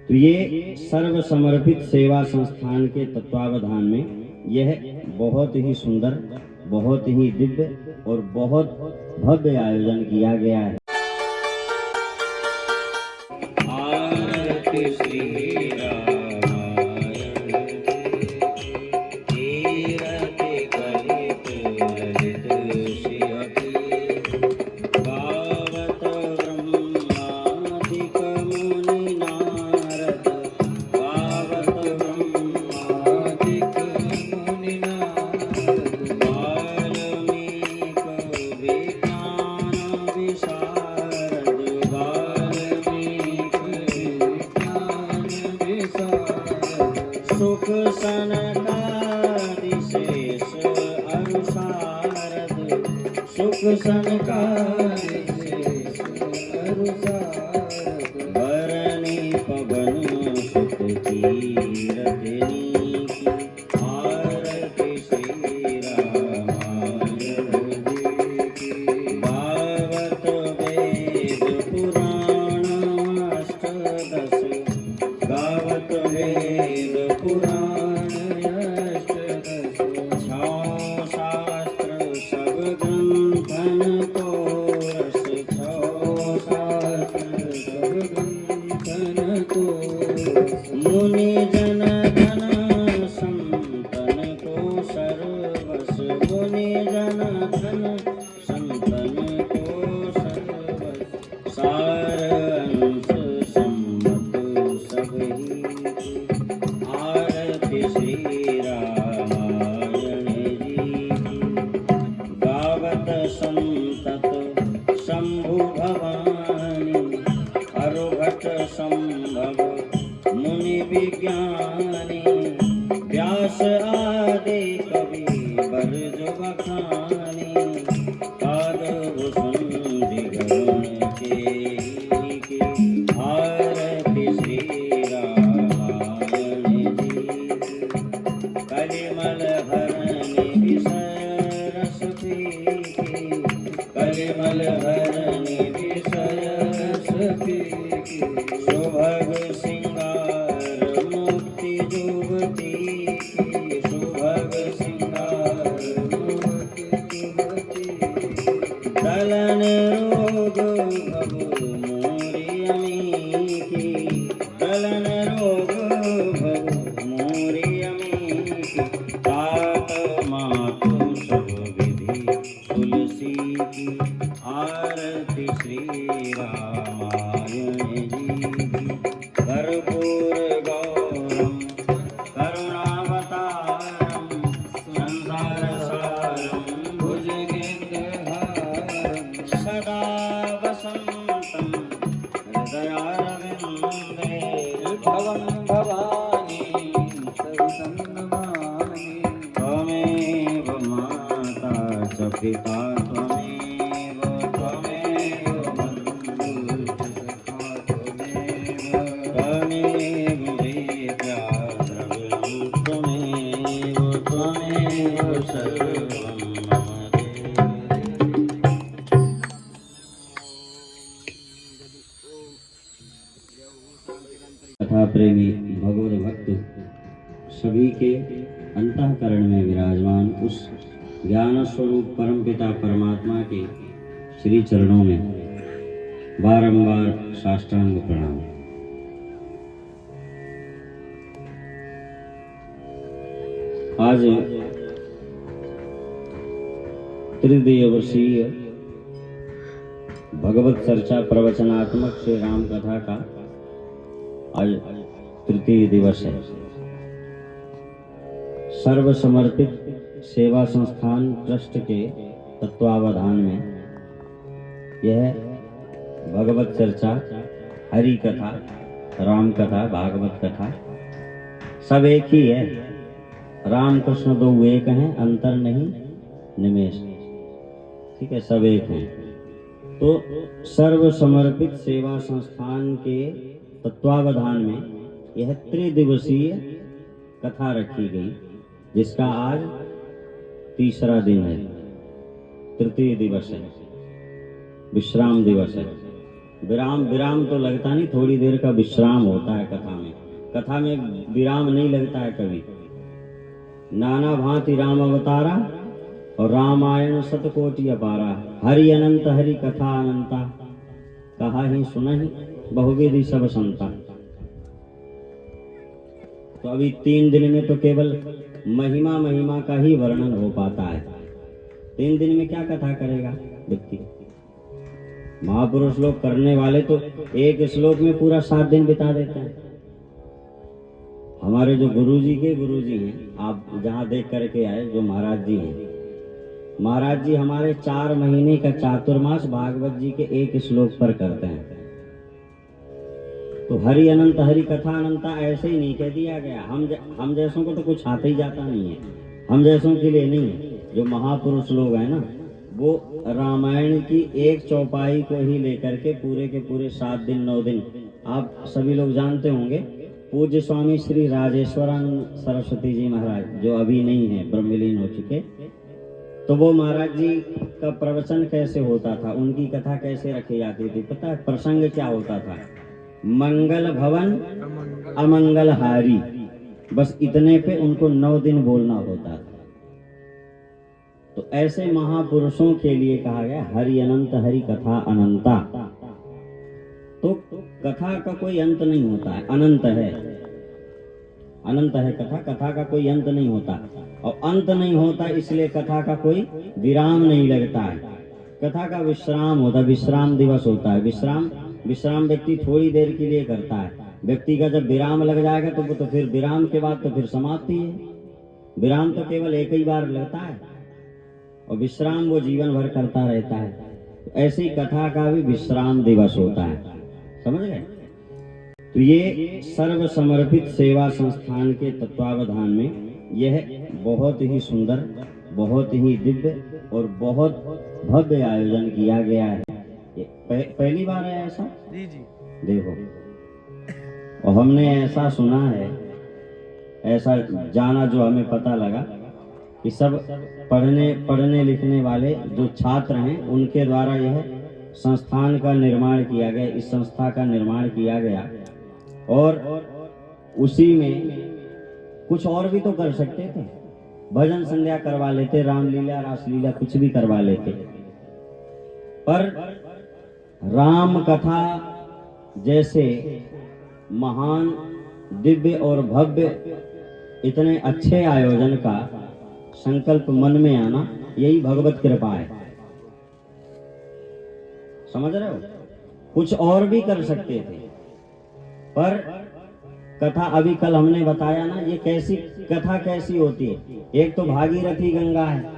तो ये सर्व समर्पित सेवा संस्थान के तत्वावधान में यह बहुत ही सुंदर, बहुत ही दिव्य और बहुत भव्य आयोजन किया गया है। आरती श्री रामायण कीरति कलित ललित शिवकी गावत ब्रह्मादिक मुनि नारद गावत ब्रह्मादिक मुनि नारद वाल्मीकि विज्ञान विशारद सुख सनकादिशेष अनुसारद सुख सनकादिशेष अनुसारद भरणी पवन सुत कीरति की आरती श्री रामायण की भागवत वेद पुराण अष्टदश गावत वेद पुराण अष्टदश छौ शास्त्र सब ग्रंथन को रस छौ शास्त्र सब ग्रंथन को मुनि जन धन संतन को सर्वस मुनि जन धन संतन को सर्वस सार अंश आरती श्री रामायण जी की गावत संतत शंभु भवानी अरुघट संभव मुनि विज्ञानी व्यास आदि कवि बरज बखानी कादव सुंदि गरुण के आरती श्री कलिमल हरनि विषय रस पीकी कलिमल हरनि विषय रस पीकी सुभग सिंगार मुक्ति जुवती की सुभग सिंगार मुक्ति जुवती दलन रोग भव मोरी अमी की दलन रोग भव मोरी तात मातु सब विधि तुलसी की आरती श्री रामायण जी की कर्पूर गौरम करुणावतारम संसार सारम भुजगेन्द्रहारम सदा वसंतम हृदयारविंदे भवं भवानी त्वमेव माता च पिता त्वमेव त्वमेव बन्धुश्च सखा त्वमेव विद्या द्रविणं त्वमेव त्वमेव सर्वं मम कथा प्रेमी भगवत भक्त सभी के अंतःकरण में विराजमान उस ज्ञान स्वरूप परमपिता परमात्मा के श्री चरणों में बारंबार साष्टांग प्रणाम। आज त्रिदिवसीय भगवत चर्चा प्रवचनात्मक श्री राम कथा का आज तृतीय दिवस है। सर्व समर्पित सेवा संस्थान ट्रस्ट के तत्वावधान में यह भगवत चर्चा, हरि कथा, राम कथा, भागवत कथा सब एक ही है। राम कृष्ण दो एक हैं, अंतर नहीं निमेष, ठीक है, सब एक हैं। तो सर्व समर्पित सेवा संस्थान के तत्वावधान में यह त्रिदिवसीय कथा रखी गई, जिसका आज तीसरा दिन है, तृतीय दिवस है, विश्राम दिवस है। विराम तो लगता नहीं, थोड़ी देर का विश्राम होता है कथा में। कथा में विराम नहीं लगता है कभी। नाना भांति राम अवतारा और रामायण शतकोटि अपारा, हरि अनंत हरि कथा अनंता, कहा ही सुना ही बहुविधि सब संता। तो अभी 3 दिन में तो केवल महिमा का ही वर्णन हो पाता है। 3 दिन में क्या कथा करेगा व्यक्ति? महापुरुष लोग करने वाले तो एक श्लोक में पूरा 7 दिन बिता देते हैं। हमारे जो गुरुजी हैं, आप जहां देख करके आए, जो महाराज जी हैं, महाराज जी हमारे 4 महीने का चातुर्मास भागवत जी के एक श्लोक पर करते हैं। तो हरि अनंत हरि कथा अनंता ऐसे ही नहीं कह दिया गया। हम जैसों को तो कुछ आता ही जाता नहीं है, हम जैसों के लिए नहीं है। जो महापुरुष लोग हैं ना, वो रामायण की एक चौपाई को ही लेकर के पूरे 7 दिन 9 दिन, आप सभी लोग जानते होंगे, पूज्य स्वामी श्री राजेश्वरानंद सरस्वती जी महाराज, जो अभी नहीं है, ब्रह्मलीन हो चुके, तो वो महाराज जी का प्रवचन कैसे होता था, उनकी कथा कैसे रखी जाती थी, पता है प्रसंग क्या होता था? मंगल भवन अमंगल हारी, बस इतने पे उनको 9 दिन बोलना होता था। तो ऐसे महापुरुषों के लिए कहा गया हरि अनंत हरि कथा अनंता। तो कथा का कोई अंत नहीं होता है, अनंत है कथा का कोई अंत नहीं होता। और अंत नहीं होता इसलिए कथा का कोई विराम नहीं लगता है। कथा का विश्राम होता है, विश्राम दिवस होता है। विश्राम व्यक्ति थोड़ी देर के लिए करता है। व्यक्ति का जब विराम लग जाएगा तो वो तो फिर विराम के बाद तो फिर समाप्ति है। विराम तो केवल एक ही बार लगता है और विश्राम वो जीवन भर करता रहता है। तो ऐसे ही कथा का भी विश्राम दिवस होता है, समझ गए? तो ये सर्व समर्पित सेवा संस्थान के तत्वावधान में यह बहुत ही सुंदर, बहुत ही दिव्य और बहुत भव्य आयोजन किया गया है। पहली बार है ऐसा? जी देखो, और हमने ऐसा सुना है, ऐसा जाना, जो हमें पता लगा कि सब पढ़ने लिखने वाले जो छात्र हैं उनके द्वारा यह संस्थान का निर्माण किया गया, इस संस्था का निर्माण किया गया। और उसी में कुछ और भी तो कर सकते थे, भजन संध्या करवा लेते, रामलीला रासलीला कुछ भी करवा लेते, पर राम कथा जैसे महान, दिव्य और भव्य इतने अच्छे आयोजन का संकल्प मन में आना, यही भगवत कृपा है। समझ रहे हो? कुछ और भी कर सकते थे, पर कथा अभी कल हमने बताया ना, ये कथा कैसी होती है। एक तो भागीरथी गंगा है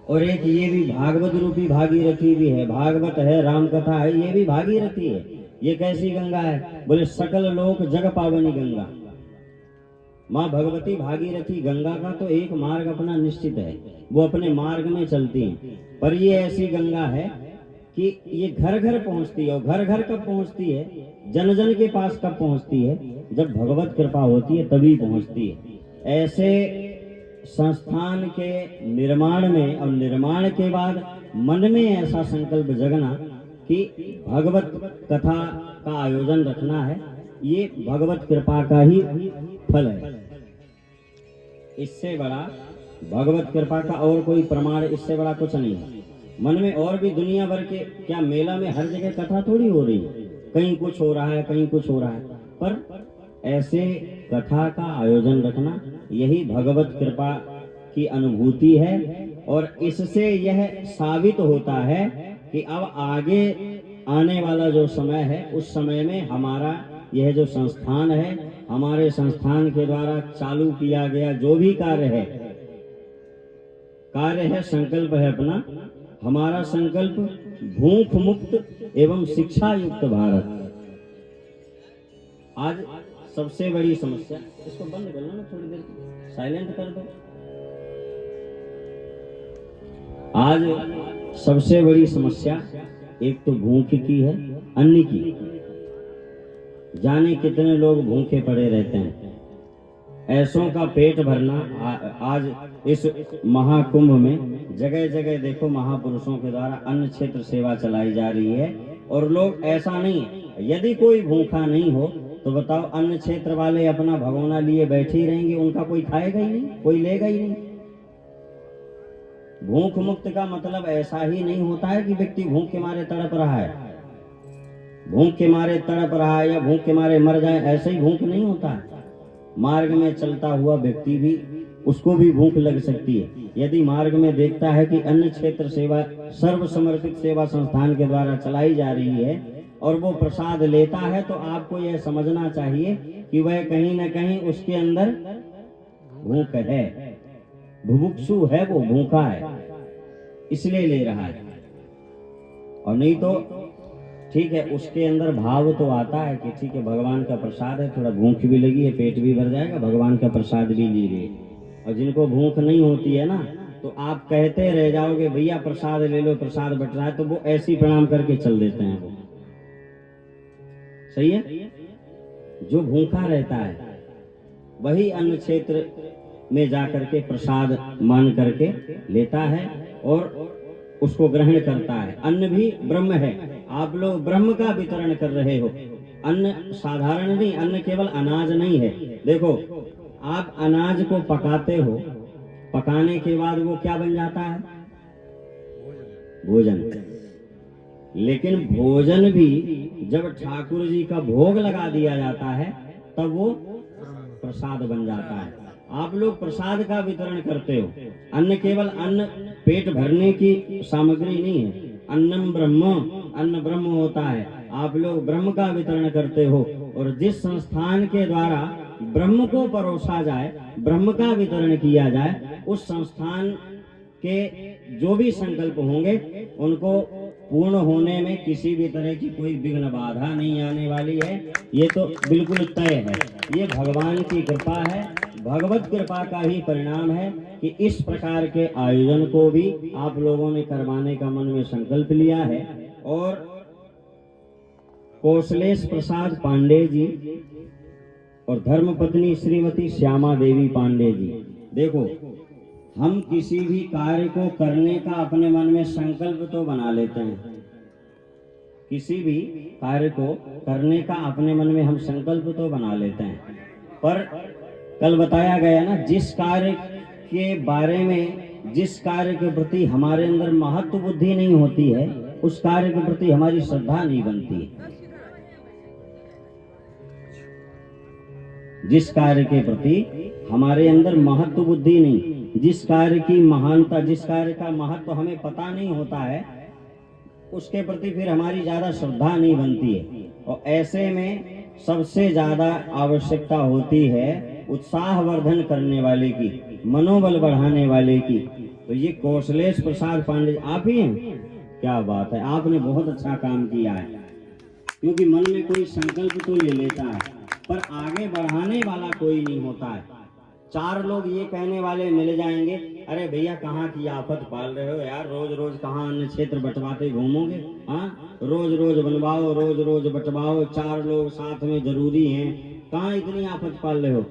और एक ये भी भागवत रूपी भागीरथी भी है। भागवत है, राम कथा है, ये भी भागीरथी है। ये कैसी गंगा है? बोले सकल लोक जग पावनी गंगा। माँ भगवती भागीरथी गंगा का तो एक मार्ग अपना निश्चित है, वो अपने मार्ग में चलती है। पर ये ऐसी गंगा है कि ये घर घर पहुंचती है। और घर घर कब पहुंचती है? जन जन के पास कब पहुंचती है? जब भगवत कृपा होती है तभी पहुंचती है। ऐसे संस्थान के निर्माण में और निर्माण के बाद मन में ऐसा संकल्प जगना कि भगवत कथा का आयोजन रखना है, ये भगवत कृपा का ही फल है। इससे बड़ा भगवत कृपा का और कोई प्रमाण, इससे बड़ा कुछ नहीं है। मन में और भी दुनिया भर के, क्या मेला में हर जगह कथा थोड़ी हो रही है, कहीं कुछ हो रहा है, कहीं कुछ हो रहा है, पर ऐसे कथा का आयोजन रखना यही भगवत कृपा की अनुभूति है। और इससे यह साबित होता है कि अब आगे आने वाला जो समय है, उस समय में हमारा यह जो संस्थान है, हमारे संस्थान के द्वारा चालू किया गया जो भी कार्य है, संकल्प है अपना, हमारा संकल्प भूख मुक्त एवं शिक्षा युक्त भारत। आज सबसे बड़ी समस्या, इसको बंद कर लो ना, थोड़ी देर साइलेंट कर दो। आज सबसे बड़ी समस्या एक तो भूख की है, अन्न की। जाने कितने लोग भूखे पड़े रहते हैं। ऐसों का पेट भरना आज इस महाकुंभ में जगह जगह देखो, महापुरुषों के द्वारा अन्न क्षेत्र सेवा चलाई जा रही है। और लोग, ऐसा नहीं है, यदि कोई भूखा नहीं हो तो बताओ अन्न क्षेत्र वाले अपना भगोना लिए बैठे ही रहेंगे, उनका कोई खाएगा ही नहीं, कोई लेगा ही नहीं। भूख मुक्त का मतलब ऐसा ही नहीं होता है कि व्यक्ति भूख के मारे तड़प रहा है, भूख के मारे तड़प रहा है या भूख के मारे मर जाए, ऐसे ही भूख नहीं होता है। मार्ग में चलता हुआ व्यक्ति भी, उसको भी भूख लग सकती है। यदि मार्ग में देखता है कि अन्न क्षेत्र सेवा सर्व समर्पित सेवा संस्थान के द्वारा चलाई जा रही है और वो प्रसाद लेता है, तो आपको यह समझना चाहिए कि वह कहीं न कहीं उसके अंदर भूख है, भुभुक्षु है, वो भूखा है, इसलिए ले रहा है। और नहीं तो ठीक है, उसके अंदर भाव तो आता है कि ठीक है भगवान का प्रसाद है, थोड़ा भूख भी लगी है, पेट भी भर जाएगा, भगवान का प्रसाद भी लीजिए। और जिनको भूख नहीं होती है ना, तो आप कहते रह जाओगे भैया प्रसाद ले लो, प्रसाद बट रहा है, तो वो ऐसी प्रणाम करके चल देते हैं। वो सही है। जो भूखा रहता है वही अन्न क्षेत्र में जाकर के प्रसाद मान करके लेता है और उसको ग्रहण करता है। अन्न भी ब्रह्म है, आप लोग ब्रह्म का वितरण कर रहे हो। अन्न साधारण नहीं, अन्न केवल अनाज नहीं है। देखो आप अनाज को पकाते हो, पकाने के बाद वो क्या बन जाता है? भोजन। लेकिन भोजन भी जब ठाकुर जी का भोग लगा दिया जाता है तब वो प्रसाद बन जाता है। आप लोग प्रसाद का वितरण करते हो। अन्न केवल अन्न पेट भरने की सामग्री नहीं है, अन्नम ब्रह्म, अन्न ब्रह्म होता है। आप लोग ब्रह्म का वितरण करते हो और जिस संस्थान के द्वारा ब्रह्म को परोसा जाए, ब्रह्म का वितरण किया जाए, उस संस्थान के जो भी संकल्प होंगे उनको पूर्ण होने में किसी भी तरह की कोई विघ्न बाधा नहीं आने वाली है। ये तो बिल्कुल तय है, ये भगवान की कृपा है, भगवत कृपा का ही परिणाम है कि इस प्रकार के आयोजन को भी आप लोगों ने करवाने का मन में संकल्प लिया है। और कौशलेश प्रसाद पांडे जी और धर्मपत्नी श्रीमती श्यामा देवी पांडे जी, देखो हम किसी भी कार्य को करने का अपने मन में संकल्प तो बना लेते हैं, किसी भी कार्य को करने का अपने मन में हम संकल्प तो बना लेते हैं, पर कल बताया गया ना, जिस कार्य के बारे में, जिस कार्य के प्रति हमारे अंदर महत्व बुद्धि नहीं होती है, उस कार्य के प्रति हमारी श्रद्धा नहीं बनती है। जिस कार्य के प्रति हमारे अंदर महत्व बुद्धि नहीं, जिस कार्य की महानता, जिस कार्य का महत्व हमें पता नहीं होता है, उसके प्रति फिर हमारी ज्यादा श्रद्धा नहीं बनती है। और ऐसे में सबसे ज्यादा आवश्यकता होती है उत्साह वर्धन करने वाले की, मनोबल बढ़ाने वाले की। तो ये कौशलेश प्रसाद पांडे आप ही हैं। क्या बात है, आपने बहुत अच्छा काम किया है, क्योंकि मन में कोई संकल्प तो ले लेता है पर आगे बढ़ाने वाला कोई नहीं होता है। चार लोग ये कहने वाले मिल जाएंगे, अरे भैया कहाँ की आफत पाल रहे हो यार, रोज रोज कहाँ अन्न क्षेत्र बंटवाते घूमोगे, हाँ रोज रोज बनवाओ, रोज रोज बंटवाओ, चार लोग साथ में जरूरी हैं, कहाँ इतनी आफत पाल रहे हो।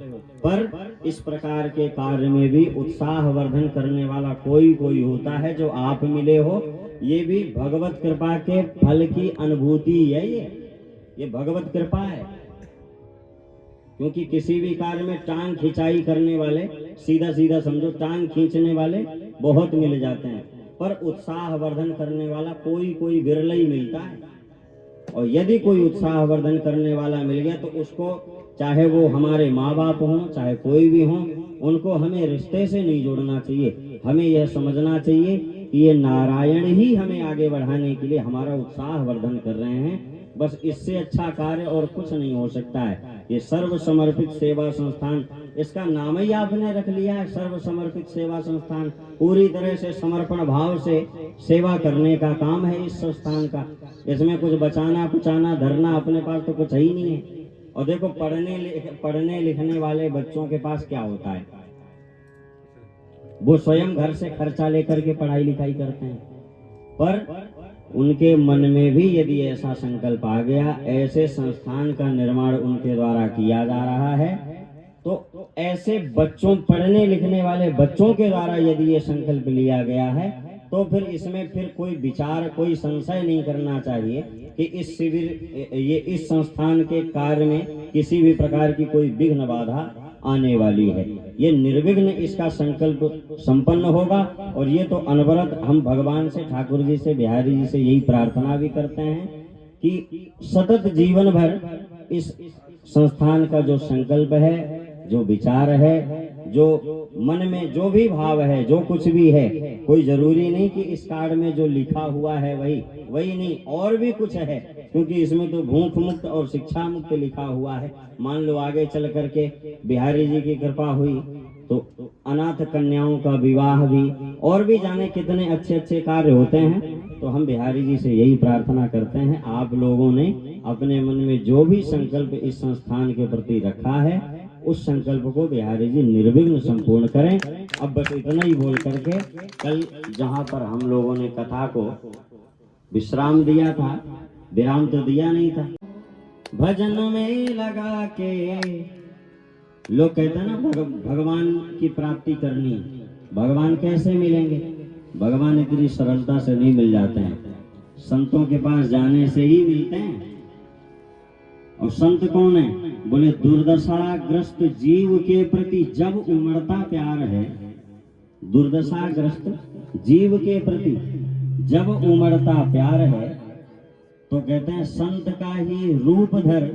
पर इस प्रकार के कार्य में भी उत्साह वर्धन करने वाला कोई कोई होता है, जो आप मिले हो। ये भी भगवत कृपा के फल की अनुभूति है, ये भगवत कृपा है। क्योंकि किसी भी कार्य में टांग खिंचाई करने वाले, सीधा सीधा समझो टांग खींचने वाले बहुत मिल जाते हैं, पर उत्साह वर्धन करने वाला कोई कोई विरल ही मिलता है। और यदि कोई उत्साह वर्धन करने वाला मिल गया तो उसको, चाहे वो हमारे माँ बाप हों, चाहे कोई भी हो, उनको हमें रिश्ते से नहीं जोड़ना चाहिए। हमें यह समझना चाहिए कि ये नारायण ही हमें आगे बढ़ाने के लिए हमारा उत्साह वर्धन कर रहे हैं। बस इससे अच्छा कार्य और कुछ नहीं हो सकता है। ये सर्व समर्पित सेवा संस्थान, इसका नाम ही आपने रख लिया है, सर्व समर्पित सेवा संस्थान। पूरी तरह से समर्पण भाव से सेवा करने का काम है इस संस्थान का। इसमें कुछ बचाना कुचाना धरना अपने पास तो कुछ ही नहीं है। और देखो पढ़ने लिखने वाले बच्चों के पास क्या होता है, वो स्वयं घर से खर्चा लेकर के पढ़ाई लिखाई करते हैं, पर उनके मन में भी यदि ऐसा संकल्प आ गया, ऐसे संस्थान का निर्माण उनके द्वारा किया जा रहा है, तो ऐसे बच्चों, पढ़ने लिखने वाले बच्चों के द्वारा यदि ये संकल्प लिया गया है, तो फिर इसमें फिर कोई विचार, कोई संशय नहीं करना चाहिए कि इस शिविर, ये इस संस्थान के कार्य में किसी भी प्रकार की कोई विघ्न बाधा आने वाली है। ये निर्विघ्न इसका संकल्प संपन्न होगा। और ये तो अनवरत हम भगवान से, ठाकुर जी से, बिहारी जी से यही प्रार्थना भी करते हैं कि सतत जीवन भर इस संस्थान का जो संकल्प है, जो विचार है, जो मन में जो भी भाव है, जो कुछ भी है, कोई जरूरी नहीं कि इस कार्ड में जो लिखा हुआ है वही नहीं, और भी कुछ है, क्योंकि इसमें तो भूख मुक्त और शिक्षा मुक्त लिखा हुआ है। मान लो आगे चल करके बिहारी जी की कृपा हुई तो अनाथ कन्याओं का विवाह भी, और भी जाने कितने अच्छे अच्छे कार्य होते हैं। तो हम बिहारी जी से यही प्रार्थना करते हैं, आप लोगों ने अपने मन में जो भी संकल्प इस संस्थान के प्रति रखा है, उस संकल्प को बिहारी जी निर्विघ्न संपूर्ण करें। अब बस इतना ही बोल करके, कल जहाँ पर हम लोगों ने कथा को विश्राम दिया था, विराम तो दिया नहीं था, भजन में लगा के लोग कहते हैं ना भगवान की प्राप्ति करनी। भगवान कैसे मिलेंगे? भगवान इतनी सरलता से नहीं मिल जाते हैं, संतों के पास जाने से ही मिलते हैं। और संत कौन है? बोले दुर्दशाग्रस्त जीव के प्रति जब उमड़ता प्यार है, दुर्दशाग्रस्त जीव के प्रति जब उमड़ता प्यार है, तो कहते हैं संत का ही रूप धर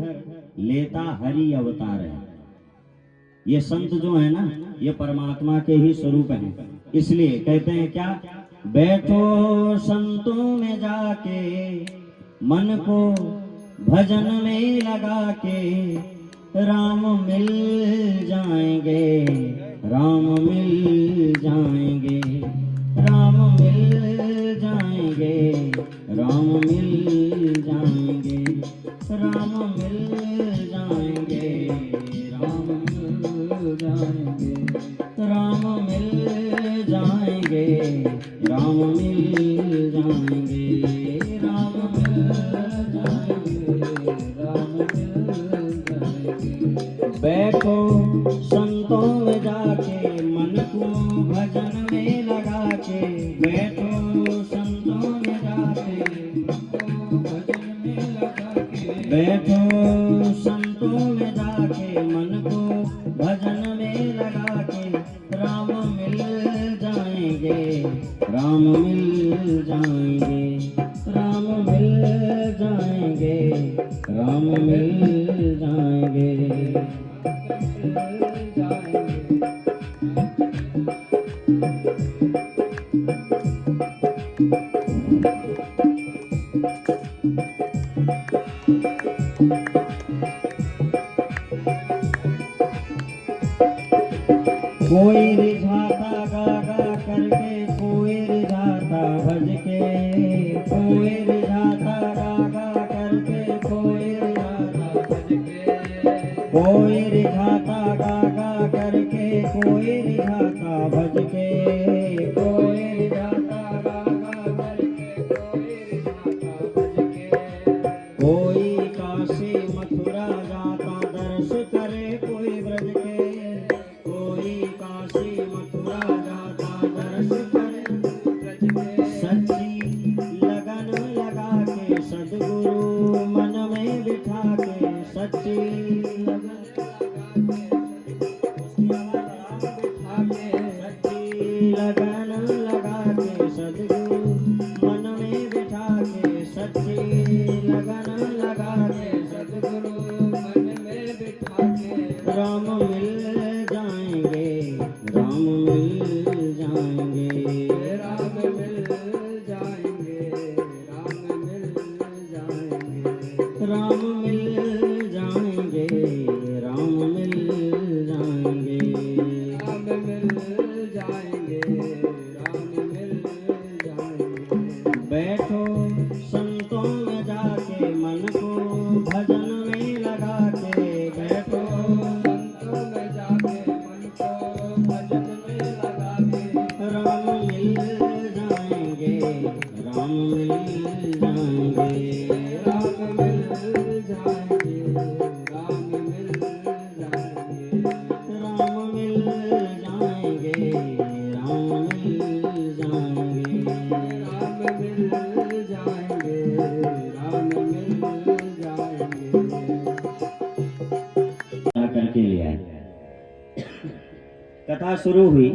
लेता हरि अवतार है। ये संत जो है ना, ये परमात्मा के ही स्वरूप हैं। इसलिए कहते हैं क्या, बैठो संतों में जाके मन को भजन में लगा के, राम मिल जाएंगे, राम मिल जाएंगे, राम मिल जाएंगे, राम मिल जाएंगे, राम मिल जाएंगे, राम मिल जाएंगे, राम मिल जाएंगे, राम मिल जाएंगे, राम मिल जाएंगे, राम मिल जाएंगे। बैठो संतों में जाके मन को भजन में लगा के, बैठो संतों में जाके भजन में लगा के, बैठो संतों में जाके मन को भजन में लगा के, राम मिल जाएंगे, राम मिल जाएंगे, राम मिल जाएंगे, राम मिल जाएंगे। कोई रिझाता गा गा करके, कोई रिझाता भज के, कोई रिझाता गा गा करके, कोई रिझाता भज के, कोई रिझाता गा गा करके, कोई रिझाता भज के, कोई रिझाता गा गा करके, कोई रिझाता भज के, कोई काशी मथुरा जाता दर्श करे कोई ब्रज के, कोई काशी मथुरा जाता दर्श करे ब्रज के, सच्ची लगन लगा के सद्गुरु मन में बिठा के, सच्ची लगन बिठा के, सच्ची लगन लगा के सद्गुरु मन में बिठा के, सच्ची लगन लगा के सद्गुरु मन में बिठा के, राम मिल जाएंगे, राम मिल जाएंगे, राम मिल जाएंगे, राम मिल जाएंगे, राम मिल जाएंगे, राम मिल जाएंगे, राम मिल जाएंगे, राम मिल जाएंगे। बैठो संतों में जाके मन को भजन में लगा के, बैठो संतों में जाके कथा शुरू हुई,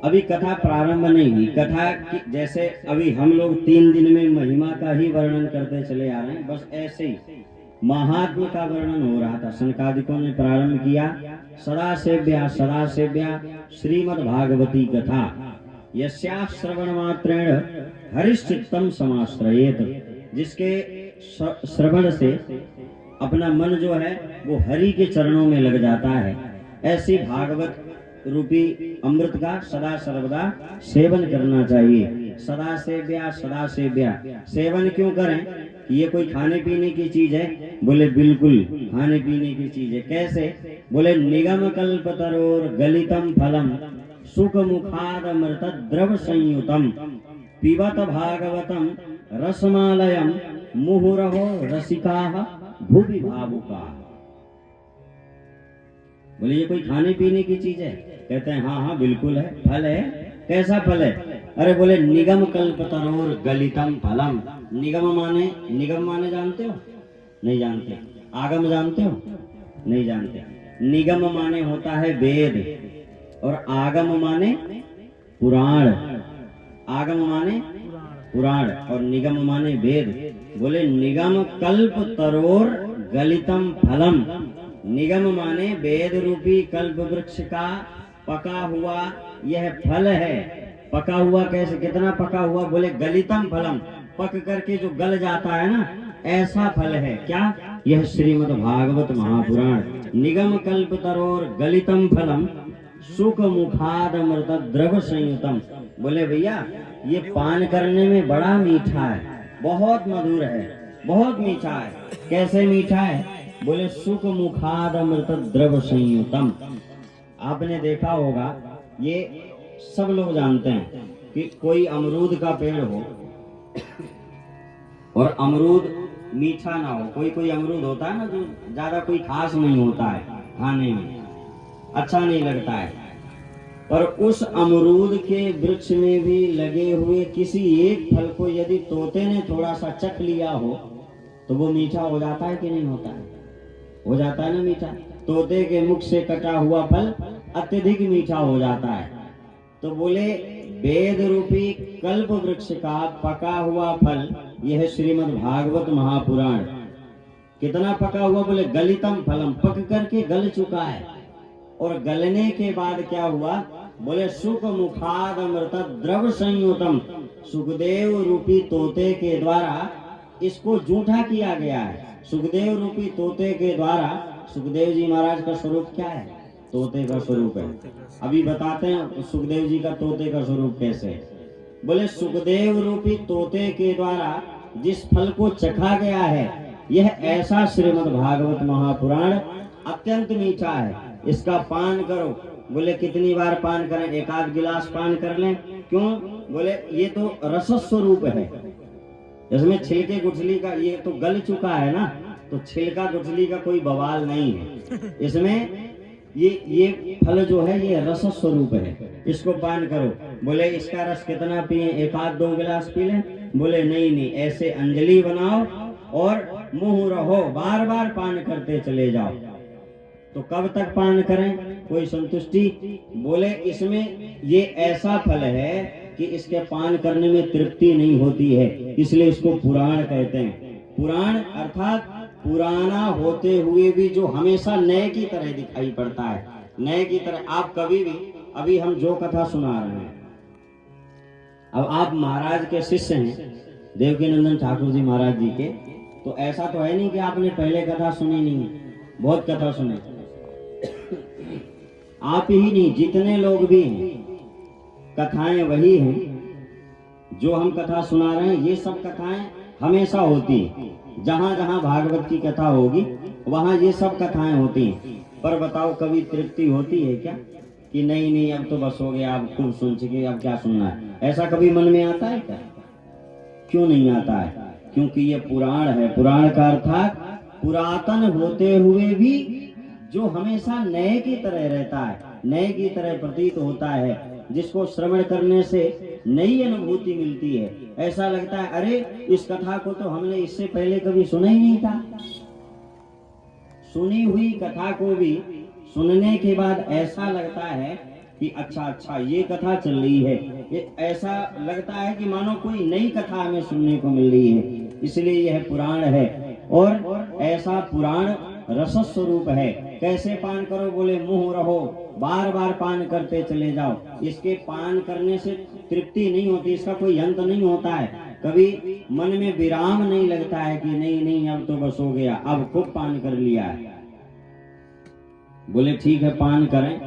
अभी कथा प्रारंभ नहीं हुई। कथा की जैसे अभी हम लोग 3 दिन में महिमा का ही वर्णन करते चले आ रहे हैं, बस ऐसे ही महात्म का वर्णन हो रहा था। सनकादिकों ने प्रारंभ किया, सदा सेव्या श्रीमद् भागवती कथा यस्या श्रवण मात्रेण हरिश्चित्तम समाश्रयेत, जिसके श्रवण से अपना मन जो है वो हरि के चरणों में लग जाता है। ऐसी भागवत रूपी अमृत का सदा सर्वदा सेवन करना चाहिए। सदा सेव्या सेवन क्यों करें? ये कोई खाने पीने की चीज है? बोले बिल्कुल खाने पीने की चीज है। कैसे? बोले निगम कल्पतरोर गलितम फलम सुख मुखाद अमृत द्रव संयुतम पिबत भागवतम रसमालयम मुहुरहो रसिकाः भुवि भावुका। बोले ये कोई खाने पीने की चीज है? कहते हैं हाँ बिल्कुल है, फल है। कैसा फल है? अरे बोले निगम कल्पतरोर गलितम फलम। निगम माने जानते हो? नहीं जानते। आगम जानते हो? नहीं जानते। निगम माने होता है वेद, और आगम माने पुराण। आगम माने पुराण और निगम माने वेद। बोले निगम कल्प तरोर गलितम फलम। निगम माने वेद रूपी कल्प वृक्ष का पका हुआ यह फल है। पका हुआ कैसे? कितना पका हुआ? बोले गलितम फलम, पक करके जो गल जाता है ना, ऐसा फल है। क्या? यह श्रीमद् भागवत महापुराण। निगम कल्प तरोर गलितम फलम सुख मुखाद अमृत द्रव संयुतम। बोले भैया ये पान करने में बड़ा मीठा है, बहुत मधुर है, बहुत मीठा है। कैसे मीठा है? बोले सुख मुखाद अमृत द्रव संयुतम। आपने देखा होगा, ये सब लोग जानते हैं कि कोई अमरूद का पेड़ हो और अमरूद मीठा ना हो। कोई अमरूद होता है ना जो ज्यादा कोई खास नहीं होता है, खाने में अच्छा नहीं लगता है, पर उस अमरूद के वृक्ष में भी लगे हुए किसी एक फल को यदि तोते ने थोड़ा सा चख लिया हो तो वो मीठा हो जाता है कि नहीं होता है? हो जाता है ना मीठा। तोते के मुख से कटा हुआ फल अत्यधिक मीठा हो जाता है। तो बोले वेद रूपी कल्प वृक्ष का पका हुआ फल यह श्रीमद् भागवत महापुराण। कितना पका हुआ? बोले गलितम फलम, पक करके गल चुका है। और गलने के बाद क्या हुआ? बोले सुख मुखाद अमृत द्रव संयुतम। सुखदेव रूपी तोते के द्वारा इसको जूठा किया गया है। सुखदेव रूपी तोते के द्वारा। सुखदेव जी महाराज का स्वरूप क्या है? तोते का स्वरूप है। अभी बताते हैं सुखदेव जी का तोते का स्वरूप कैसे है। बोले सुखदेव रूपी तोते के द्वारा जिस फल को चखा गया है, यह ऐसा श्रीमद् भागवत महापुराण अत्यंत मीठा है। इसका पान करो। बोले कितनी बार पान करें? 1 गिलास पान कर लें। क्यों? बोले ये तो रस स्वरूप है। इसमें छिलके गुठली का, ये तो गल चुका है ना, तो छिलका गुठली का कोई बवाल नहीं है इसमें। ये फल जो है ये रस स्वरूप है, इसको पान करो। बोले इसका रस कितना पिए? 1-2 गिलास पी लें? बोले नहीं, ऐसे अंजलि बनाओ और मुंह रहो, बार बार पान करते चले जाओ। तो कब तक पान करें? कोई संतुष्टि? बोले इसमें ये ऐसा फल है कि इसके पान करने में तृप्ति नहीं होती है, इसलिए इसको पुराण कहते हैं। पुराण अर्थात पुराना होते हुए भी जो हमेशा नए की तरह दिखाई पड़ता है। नए की तरह आप कभी भी, अभी हम जो कथा सुना रहे हैं, अब आप महाराज के शिष्य हैं देवकीनंदन ठाकुर जी महाराज जी के, तो ऐसा तो है नहीं कि आपने पहले कथा सुनी नहीं, बहुत कथा सुने। आप ही नहीं, जितने लोग भी हैं, कथाएं वही हैं जो हम कथा सुना रहे हैं। ये सब कथाएं हमेशा होती हैं। जहां जहां भागवत की कथा होगी वहां ये सब कथाएं होती हैं। पर बताओ कभी तृप्ति होती है क्या? कि नहीं अब तो बस हो गया, अब खूब सुन चुके, अब क्या सुनना है? ऐसा कभी मन में आता है क्या? क्यों नहीं आता है? क्योंकि ये पुराण है। पुराण का अर्थात पुरातन होते हुए भी जो हमेशा नए की तरह रहता है, नए की तरह प्रतीत होता है, जिसको श्रवण करने से नई अनुभूति मिलती है। ऐसा लगता है अरे इस कथा को तो हमने इससे पहले कभी सुना ही नहीं था। सुनी हुई कथा को भी सुनने के बाद ऐसा लगता है कि अच्छा ये कथा चल रही है, ये ऐसा लगता है कि मानो कोई नई कथा हमें सुनने को मिल रही है, इसलिए यह पुराण है। और ऐसा पुराण रस स्वरूप है। कैसे पान करो? बोले मुंह रहो, बार बार पान करते चले जाओ। इसके पान करने से तृप्ति नहीं होती, इसका कोई अंत नहीं होता है। कभी मन में विराम नहीं लगता है कि नहीं अब तो बस हो गया, अब खूब पान कर लिया है। बोले ठीक है पान करें,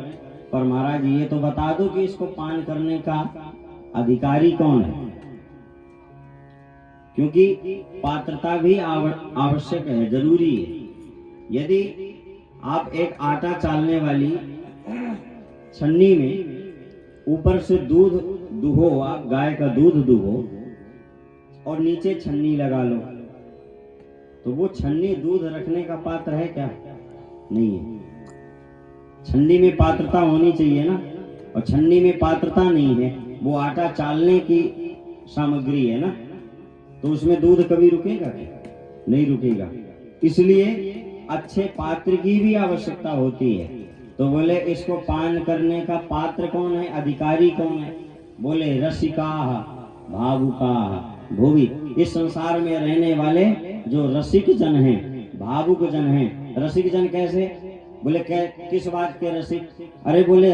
पर महाराज ये तो बता दो कि इसको पान करने का अधिकारी कौन है, क्योंकि पात्रता भी आवश्यक है, जरूरी है। यदि आप एक आटा चालने वाली छन्नी में ऊपर से दूध दुहो, आप गाय का दूध दुहो और नीचे छन्नी लगा लो, तो वो छन्नी दूध रखने का पात्र है क्या? नहीं है। छन्नी में पात्रता होनी चाहिए ना, और छन्नी में पात्रता नहीं है, वो आटा चालने की सामग्री है ना, तो उसमें दूध कभी रुकेगा क्या? नहीं रुकेगा। इसलिए अच्छे पात्र की भी आवश्यकता होती है। तो बोले इसको पान करने का पात्र कौन है, अधिकारी कौन है? बोले रसिका भावुका भुवि, इस संसार में रहने वाले जो रसिक जन हैं, भावुक जन हैं। रसिक जन कैसे? बोले किस बात के रसिक? अरे बोले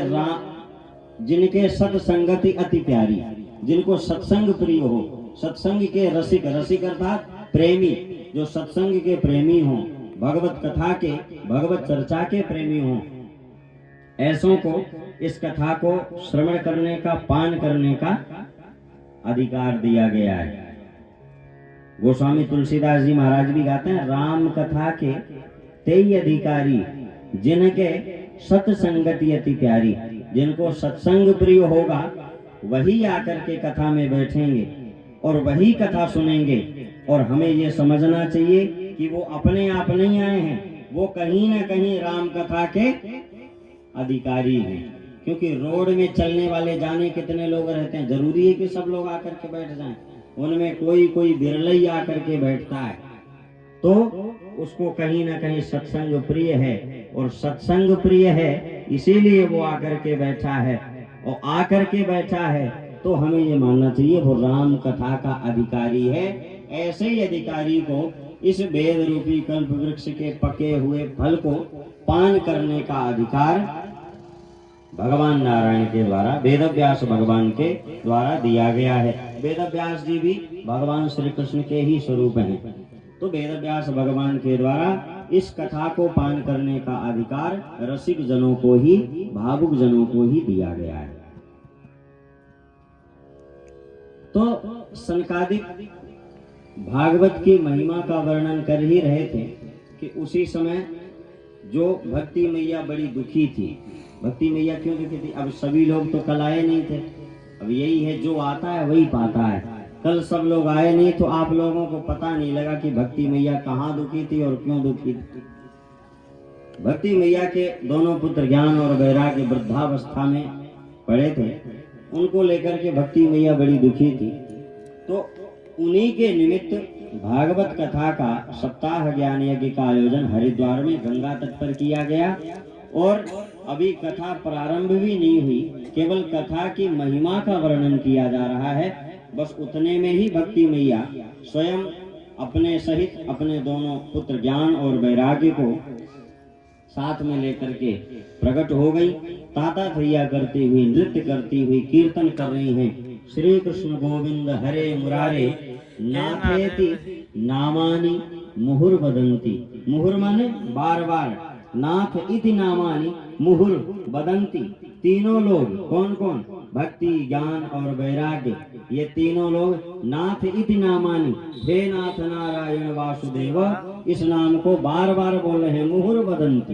जिनके सत्संगति अति प्यारी, जिनको सत्संग प्रिय हो, सत्संग के रसिक, रसिक अर्थात प्रेमी, जो सत्संग के प्रेमी हो, भगवत कथा के, भगवत चर्चा के प्रेमी हो, ऐसों को इस कथा को श्रवण करने का, पान करने का अधिकार दिया गया है। गोस्वामी तुलसीदास जी महाराज भी गाते हैं, राम कथा के तेई अधिकारी जिनके सत्संगति अति प्यारी, जिनको सत्संग प्रिय होगा वही आकर के कथा में बैठेंगे और वही कथा सुनेंगे। और हमें ये समझना चाहिए कि वो अपने आप नहीं आए हैं, वो कहीं ना कहीं राम कथा के अधिकारी हैं। क्योंकि रोड में चलने वाले जाने कितने लोग रहते हैं, जरूरी है कि सब लोग आकर के बैठ जाएं? उनमें कोई बिरला ही आकर के बैठता है, तो उसको कहीं ना कहीं सत्संग प्रिय है, और सत्संग प्रिय है इसीलिए वो आकर के बैठा है। और आकर के बैठा है तो हमें ये मानना चाहिए वो राम कथा का अधिकारी है। ऐसे ही अधिकारी को इस वेद रूपी कल्प वृक्ष के पके हुए फल को पान करने का अधिकार भगवान नारायण के द्वारा, वेदव्यास भगवान के द्वारा दिया गया है। वेदव्यास जी भी भगवान श्री कृष्ण के ही स्वरूप हैं, तो वेदव्यास भगवान के द्वारा इस कथा को पान करने का अधिकार रसिक जनों को ही, भावुक जनों को ही दिया गया है। तो सनकादिक भागवत की महिमा का वर्णन कर ही रहे थे कि उसी समय जो भक्ति मैया बड़ी दुखी थी। भक्ति मैया क्यों दुखी थी? अब सभी लोग तो कल आए नहीं थे, अब यही है जो आता है वही पाता है। कल सब लोग आए नहीं तो आप लोगों को पता नहीं लगा कि भक्ति मैया कहाँ दुखी थी और क्यों दुखी थी। भक्ति मैया के दोनों पुत्र ज्ञान और वैराग्य वृद्धावस्था में पड़े थे, उनको लेकर के भक्ति मैया बड़ी दुखी थी। तो उन्हीं के निमित्त भागवत कथा का सप्ताह ज्ञान यज्ञ का आयोजन हरिद्वार में गंगा तट पर किया गया। और अभी कथा प्रारंभ भी नहीं हुई, केवल कथा की महिमा का वर्णन किया जा रहा है। बस उतने में ही भक्ति मैया स्वयं अपने सहित अपने दोनों पुत्र ज्ञान और वैराग्य को साथ में लेकर के प्रकट हो गई। ताता थैया करती हुई, नृत्य करती हुई कीर्तन कर रही हैं, श्री कृष्ण गोविंद हरे मुरारे नाथेति नामानि मुहुर बदंती। मुहुर माने बार बार, नाथ इति नामानि मुहुर बदंती। तीनों लोग कौन कौन? भक्ति ज्ञान और वैराग्य, ये तीनों लोग नाथ इति नामानि, हे नाथ नारायण वासुदेव, इस नाम को बार बार बोल रहे हैं, मुहुर बदंती।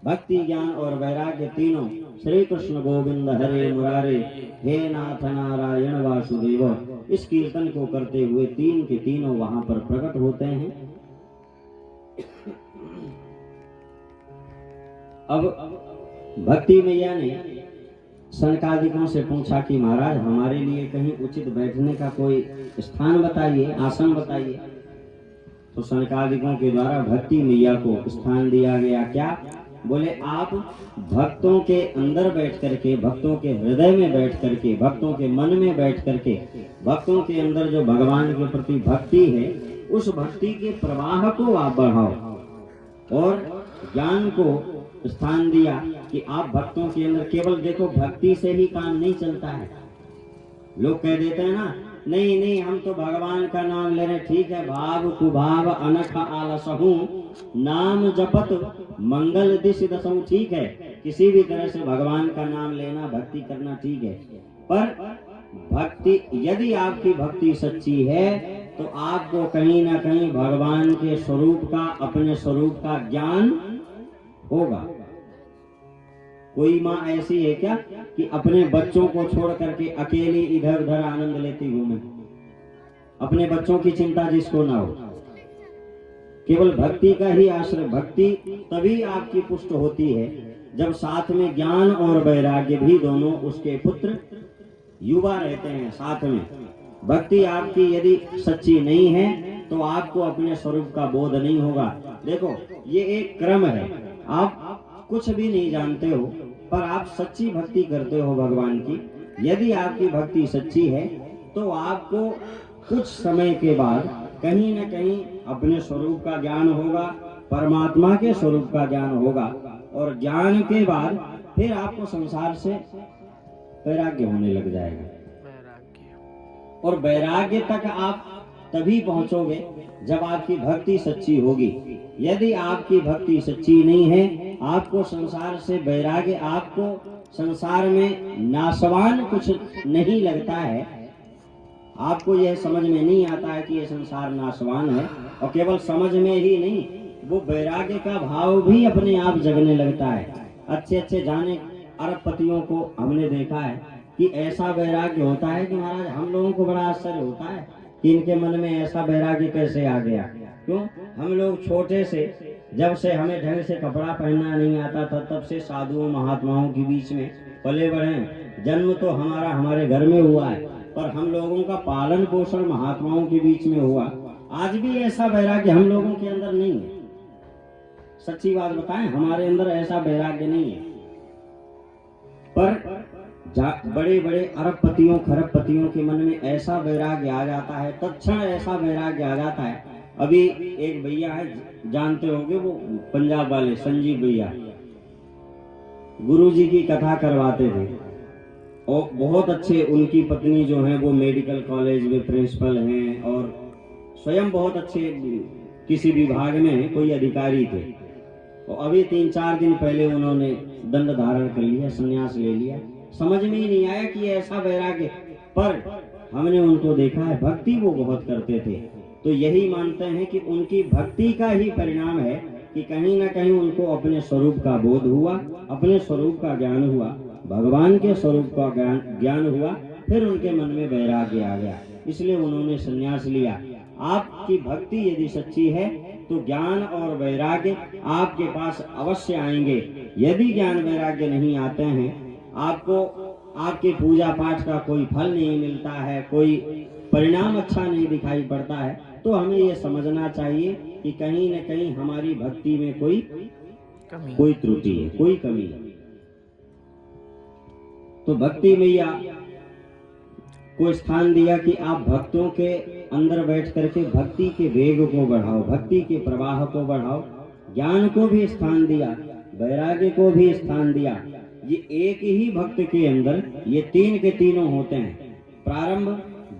भक्ति ज्ञान और वैराग्य तीनों श्री कृष्ण गोविंद हरे मुरारे हे नाथ नारायण वासुदेव, इस कीर्तन को करते हुए तीन के तीनों वहां पर प्रकट होते हैं। अब भक्ति मैया ने सनकादिकों से पूछा कि महाराज हमारे लिए कहीं उचित बैठने का कोई स्थान बताइए, आसन बताइए। तो सनकादिकों के द्वारा भक्ति मैया को स्थान दिया गया। क्या? बोले आप भक्तों के अंदर बैठ करके, भक्तों के हृदय में बैठ करके, भक्तों के मन में बैठ करके, भक्तों के अंदर जो भगवान के प्रति भक्ति है उस भक्ति के प्रवाह को आप बढ़ाओ। और ज्ञान को स्थान दिया कि आप भक्तों के अंदर, केवल देखो भक्ति से ही काम नहीं चलता है। लोग कह देते हैं ना, नहीं नहीं हम तो भगवान का नाम ले रहे, ठीक है, भाव कुभाव अनख आलसहु नाम जपत मंगल दिश दसहु, ठीक है, किसी भी तरह से भगवान का नाम लेना, भक्ति करना ठीक है, पर भक्ति, यदि आपकी भक्ति सच्ची है तो आपको कहीं ना कहीं भगवान के स्वरूप का, अपने स्वरूप का ज्ञान होगा। कोई माँ ऐसी है क्या कि अपने बच्चों को छोड़ करके अकेली इधर उधर आनंद लेती घूमे? अपने बच्चों की चिंता जिसको ना हो, केवल भक्ति का ही आश्रय। भक्ति तभी आपकी पुष्ट होती है जब साथ में ज्ञान और वैराग्य भी दोनों उसके पुत्र युवा रहते हैं साथ में। भक्ति आपकी यदि सच्ची नहीं है तो आपको अपने स्वरूप का बोध नहीं होगा। देखो ये एक क्रम है, आप कुछ भी नहीं जानते हो पर आप सच्ची भक्ति करते हो भगवान की। यदि आपकी भक्ति सच्ची है तो आपको कुछ समय के बाद कहीं न कहीं अपने स्वरूप का ज्ञान होगा, परमात्मा के स्वरूप का ज्ञान होगा, और ज्ञान के बाद फिर आपको संसार से वैराग्य होने लग जाएगा। और वैराग्य तक आप तभी पहुंचोगे जब आपकी भक्ति सच्ची होगी। यदि आपकी भक्ति सच्ची नहीं है, आपको संसार से वैराग्य, आपको संसार में नाशवान कुछ नहीं लगता है, आपको यह समझ में नहीं आता है कि यह संसार नाशवान है, और केवल समझ में ही नहीं, वो वैराग्य का भाव भी अपने आप जगने लगता है। अच्छे अच्छे जाने अरबपतियों को हमने देखा है कि ऐसा वैराग्य होता है कि महाराज हम लोगों को बड़ा आश्चर्य होता है कि इनके मन में ऐसा वैराग्य कैसे आ गया। क्यों? हम लोग छोटे से, जब से हमें ढंग से कपड़ा पहनना नहीं आता था, तब से साधुओं महात्माओं के बीच में पले बढ़े। जन्म तो हमारा हमारे घर में हुआ है, पर हम लोगों का पालन पोषण महात्माओं के बीच में हुआ। आज भी ऐसा वैराग्य हम लोगों के अंदर नहीं है। सच्ची बात बताएं, हमारे अंदर ऐसा वैराग्य नहीं है। पर बड़े बड़े अरबपतियों खरबपतियों के मन में ऐसा वैराग्य आ जाता है, तत्क्षण ऐसा वैराग्य आ जाता है। अभी एक भैया है, जानते होंगे, वो पंजाब वाले संजीव भैया, गुरुजी की कथा करवाते थे और बहुत अच्छे, उनकी पत्नी जो है वो मेडिकल कॉलेज में प्रिंसिपल हैं और स्वयं बहुत अच्छे किसी विभाग में कोई अधिकारी थे। और अभी 3-4 दिन पहले उन्होंने दंड धारण कर लिया, संन्यास ले लिया। समझ में ही नहीं आया कि ऐसा वैराग्य, पर हमने उनको देखा है, भक्ति वो बहुत करते थे। तो यही मानते हैं कि उनकी भक्ति का ही परिणाम है कि कहीं ना कहीं उनको अपने स्वरूप का बोध हुआ, अपने स्वरूप का ज्ञान हुआ, भगवान के स्वरूप का ज्ञान हुआ, फिर उनके मन में वैराग्य आ गया, इसलिए उन्होंने संन्यास लिया। आपकी भक्ति यदि सच्ची है तो ज्ञान और वैराग्य आपके पास अवश्य आएंगे। यदि ज्ञान वैराग्य नहीं आते हैं, आपको आपके पूजा पाठ का कोई फल नहीं मिलता है, कोई परिणाम अच्छा नहीं दिखाई पड़ता है, तो हमें ये समझना चाहिए कि कहीं न कहीं हमारी भक्ति में कोई त्रुटि है, कोई कमी है। तो भक्ति मैया को स्थान दिया कि आप भक्तों के अंदर बैठ करके भक्ति के वेग को बढ़ाओ, भक्ति के प्रवाह को बढ़ाओ। ज्ञान को भी स्थान दिया, वैराग्य को भी स्थान दिया। ये एक ही भक्त के अंदर ये तीन के तीनों होते हैं। प्रारंभ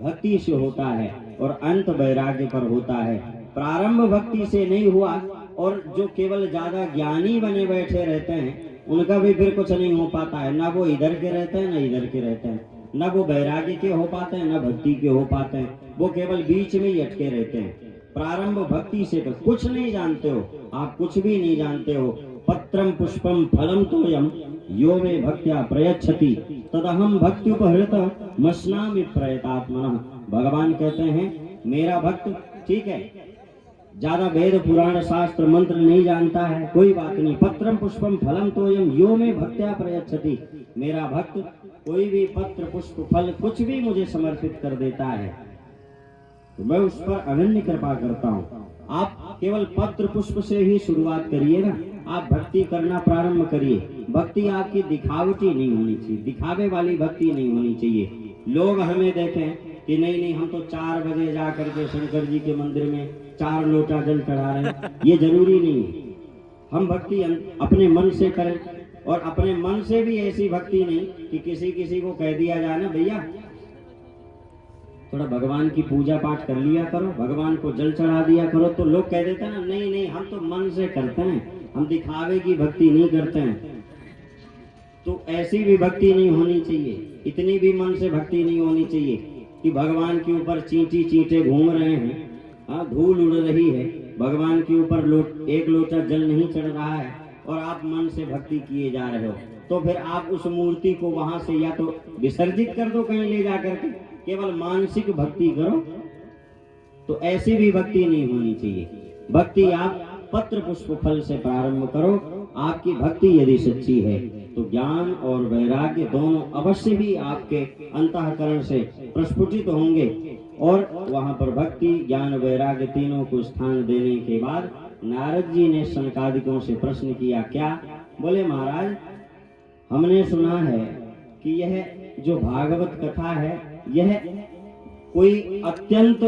भक्ति से होता है और अंत वैराग्य पर होता है। प्रारंभ भक्ति से नहीं हुआ और जो केवल ज्यादा ज्ञानी बने बैठे रहते हैं उनका भी फिर कुछ नहीं हो पाता है। ना वो इधर के रहते हैं, ना इधर के रहते हैं, ना वो वैराग्य के हो पाते हैं, ना भक्ति के हो पाते हैं, वो केवल बीच में ही अटके रहते हैं। प्रारंभ भक्ति से कुछ नहीं जानते हो, आप कुछ भी नहीं जानते हो। पत्रम पुष्पम फलम तोयम यो मे भक्त्या प्रयच्छति तदहम भक्त्युपहृत मस्नामि प्रयतात्मनः। भगवान कहते हैं मेरा भक्त, ठीक है, ज्यादा वेद पुराण शास्त्र मंत्र नहीं जानता है, कोई बात नहीं। पत्रम पुष्पम फलम तोयम यो मे भक्त्या प्रयच्छति, मेरा भक्त कोई भी पत्र पुष्प फल कुछ भी मुझे समर्पित कर देता है तो मैं उस पर अनन्य कृपा करता हूँ। आप केवल पत्र पुष्प से ही शुरुआत करिए ना, आप भक्ति करना प्रारंभ करिए। भक्ति आपकी दिखावटी नहीं होनी चाहिए, दिखावे वाली भक्ति नहीं होनी चाहिए। लोग हमें देखें कि नहीं हम तो 4 बजे जा करके शंकर जी के मंदिर में 4 लोटा जल चढ़ा रहे हैं, ये जरूरी नहीं है। हम भक्ति अपने मन से करें, और अपने मन से भी ऐसी भक्ति नहीं कि किसी को कह दिया जाए ना भैया थोड़ा भगवान की पूजा पाठ कर लिया करो, भगवान को जल चढ़ा दिया करो, तो लोग कह देते हैं ना नहीं हम तो मन से करते हैं, हम दिखावे की भक्ति नहीं करते हैं। तो ऐसी भी भक्ति नहीं होनी चाहिए, इतनी भी मन से भक्ति नहीं होनी चाहिए कि भगवान के ऊपर चींटे घूम रहे हैं, धूल उड़ रही है, भगवान के ऊपर एक लोटा जल नहीं चढ़ रहा है और आप मन से भक्ति किए जा रहे हो, तो फिर आप उस मूर्ति को वहां से या तो विसर्जित कर दो कहीं ले जाकर के, केवल मानसिक भक्ति करो। तो ऐसी भी भक्ति नहीं होनी चाहिए। भक्ति आप पत्र पुष्प फल से प्रारंभ करो। आपकी भक्ति यदि सच्ची है तो ज्ञान और वैराग्य दोनों अवश्य भी आपके अंतःकरण से प्रस्फुटित होंगे, और वहां पर भक्ति ज्ञान वैराग्य तीनों को स्थान देने के बाद नारद जी ने सनकादिकों से प्रश्न किया। क्या? बोले महाराज हमने सुना है कि यह जो भागवत कथा है यह कोई अत्यंत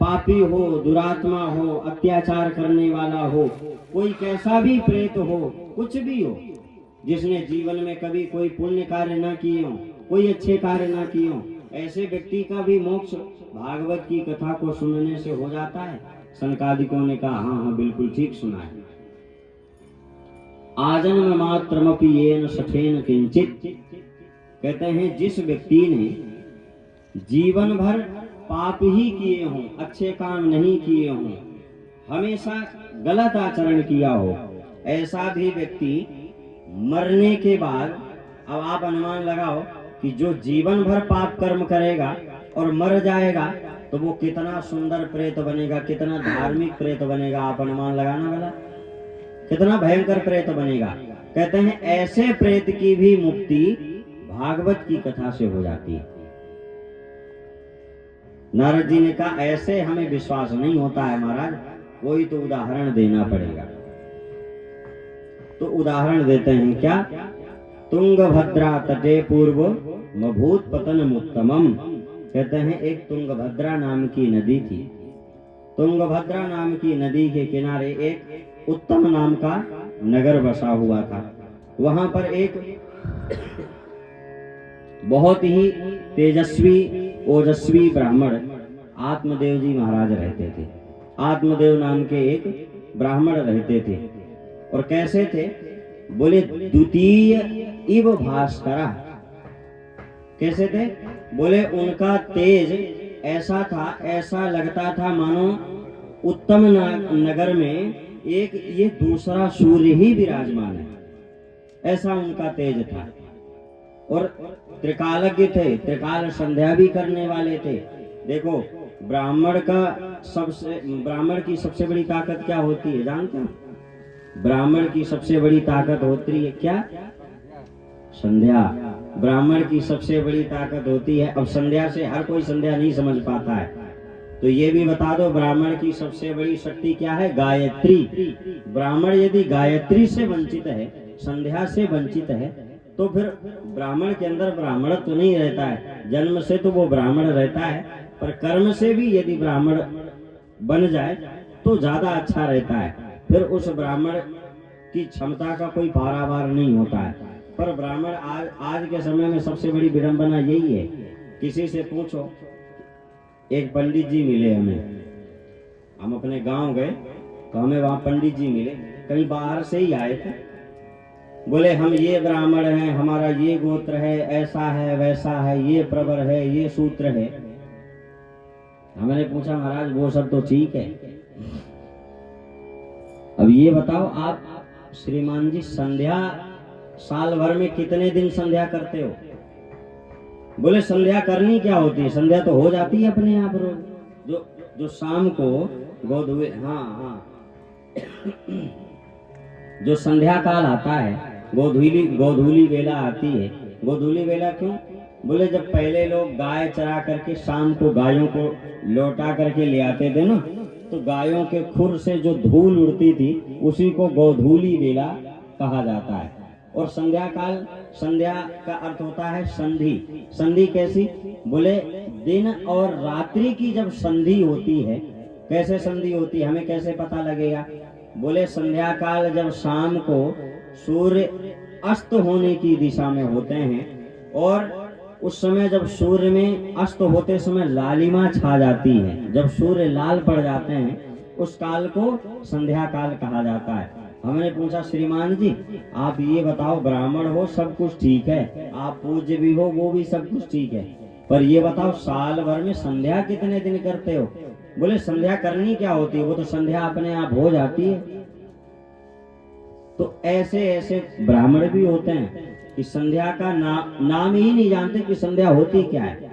पापी हो, दुरात्मा हो, अत्याचार करने वाला हो, कोई कैसा भी प्रेत हो, कुछ भी हो, जिसने जीवन में कभी कोई पुण्य कार्य ना किए हो, कोई अच्छे कार्य ना किए हो, ऐसे व्यक्ति का भी मोक्ष भागवत की कथा को सुनने से हो जाता है। सनकादिकों ने कहा हाँ बिल्कुल ठीक सुना है। आजन्म मात्रमपि येन सठेन किंचित, कहते हैं जिस व्यक्ति ने जीवन भर पाप ही किए हों, अच्छे काम नहीं किए हों, हमेशा गलत आचरण किया हो, ऐसा भी व्यक्ति मरने के बाद, अब आप अनुमान लगाओ कि जो जीवन भर पाप कर्म करेगा और मर जाएगा तो वो कितना सुंदर प्रेत बनेगा, कितना धार्मिक प्रेत बनेगा। आप अनुमान लगाना वाला, कितना भयंकर प्रेत बनेगा। कहते हैं ऐसे प्रेत की भी मुक्ति भागवत की कथा से हो जाती है। नारद जी ने कहा ऐसे हमें विश्वास नहीं होता है महाराज, कोई तो उदाहरण देना पड़ेगा। तो उदाहरण देते हैं क्या? तुंगभद्रा तटे पूर्व मभूत पतन उत्तमम, कहते हैं एक तुंगभद्रा नाम की नदी थी। तुंगभद्रा नाम की नदी के किनारे एक उत्तम नाम का नगर बसा हुआ था। वहां पर एक बहुत ही तेजस्वी ओजस्वी ब्राह्मण आत्मदेव जी महाराज रहते थे। आत्मदेव नाम के एक ब्राह्मण रहते थे। और कैसे थे? बोले द्वितीय इव भास्करा। कैसे थे? बोले उनका तेज ऐसा था, ऐसा लगता था मानो उत्तम नगर में एक ये दूसरा सूर्य ही विराजमान है, ऐसा उनका तेज था। और त्रिकालज्ञ थे, त्रिकाल संध्या भी करने वाले थे। देखो ब्राह्मण की सबसे बड़ी ताकत क्या होती है जानते हैं? ब्राह्मण की सबसे बड़ी ताकत होती है क्या? संध्या। ब्राह्मण की सबसे बड़ी ताकत होती है। अब संध्या से हर कोई संध्या नहीं समझ पाता है, तो ये भी बता दो ब्राह्मण की सबसे बड़ी शक्ति क्या है? गायत्री। ब्राह्मण यदि गायत्री से वंचित है, संध्या से वंचित है, तो फिर ब्राह्मण के अंदर ब्राह्मण तो नहीं रहता है। जन्म से तो वो ब्राह्मण रहता है, पर कर्म से भी यदि ब्राह्मण बन जाए तो ज्यादा अच्छा रहता है। फिर उस ब्राह्मण की क्षमता का कोई पारावार नहीं होता है। पर ब्राह्मण आज के समय में सबसे बड़ी विडंबना यही है। किसी से पूछो, एक पंडित जी मिले हमें, हम अपने गांव गए तो हमें वहां पंडित जी मिले, कहीं बाहर से ही आए थे। बोले हम ये ब्राह्मण हैं, हमारा ये गोत्र है, ऐसा है वैसा है, ये प्रवर है, ये सूत्र है। हमने पूछा महाराज वो सब तो ठीक है, अब ये बताओ आप श्रीमान जी संध्या साल भर में कितने दिन संध्या करते हो? बोले संध्या करनी क्या होती है, संध्या तो हो जाती है अपने आप रोज। जो शाम को जो संध्या काल आता है, गोधूली वेला आती है। गोधूली वेला क्यों? बोले जब पहले लोग गाय चरा करके शाम को गायों को लौटा करके ले आते थे ना, तो गायों के खुर से जो धूल उड़ती थी उसी को गोधूली बेला कहा जाता है। और संध्या काल, संध्या का अर्थ होता है संधि। संधि कैसी? बोले दिन और रात्रि की जब संधि होती है। कैसे संधि होती है, हमें कैसे पता लगेगा? बोले संध्या काल जब शाम को सूर्य अस्त होने की दिशा में होते हैं और उस समय जब सूर्य में अस्त होते समय लालिमा छा जाती है, जब सूर्य लाल पड़ जाते हैं, उस काल को संध्या काल कहा जाता है। हमने पूछा श्रीमान जी आप ये बताओ, ब्राह्मण हो सब कुछ ठीक है, आप पूज्य भी हो वो भी सब कुछ ठीक है, पर ये बताओ साल भर में संध्या कितने दिन करते हो? बोले संध्या करनी क्या होती है, वो तो संध्या अपने आप हो जाती है। तो ऐसे ऐसे ब्राह्मण भी होते हैं कि संध्या का नाम ही नहीं जानते कि संध्या होती क्या है।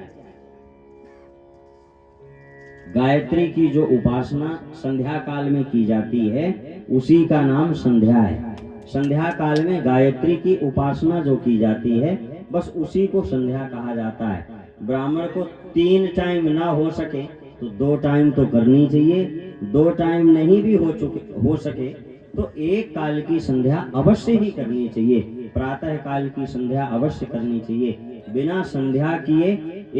गायत्री की जो उपासना संध्या काल में की जाती है उसी का नाम संध्या है। संध्या काल में गायत्री की उपासना जो की जाती है बस उसी को संध्या कहा जाता है। ब्राह्मण को 3 टाइम ना हो सके तो 2 टाइम तो करनी चाहिए, 2 टाइम नहीं भी हो सके तो 1 काल की संध्या अवश्य ही करनी चाहिए। प्रातः काल की संध्या अवश्य करनी चाहिए। बिना संध्या किए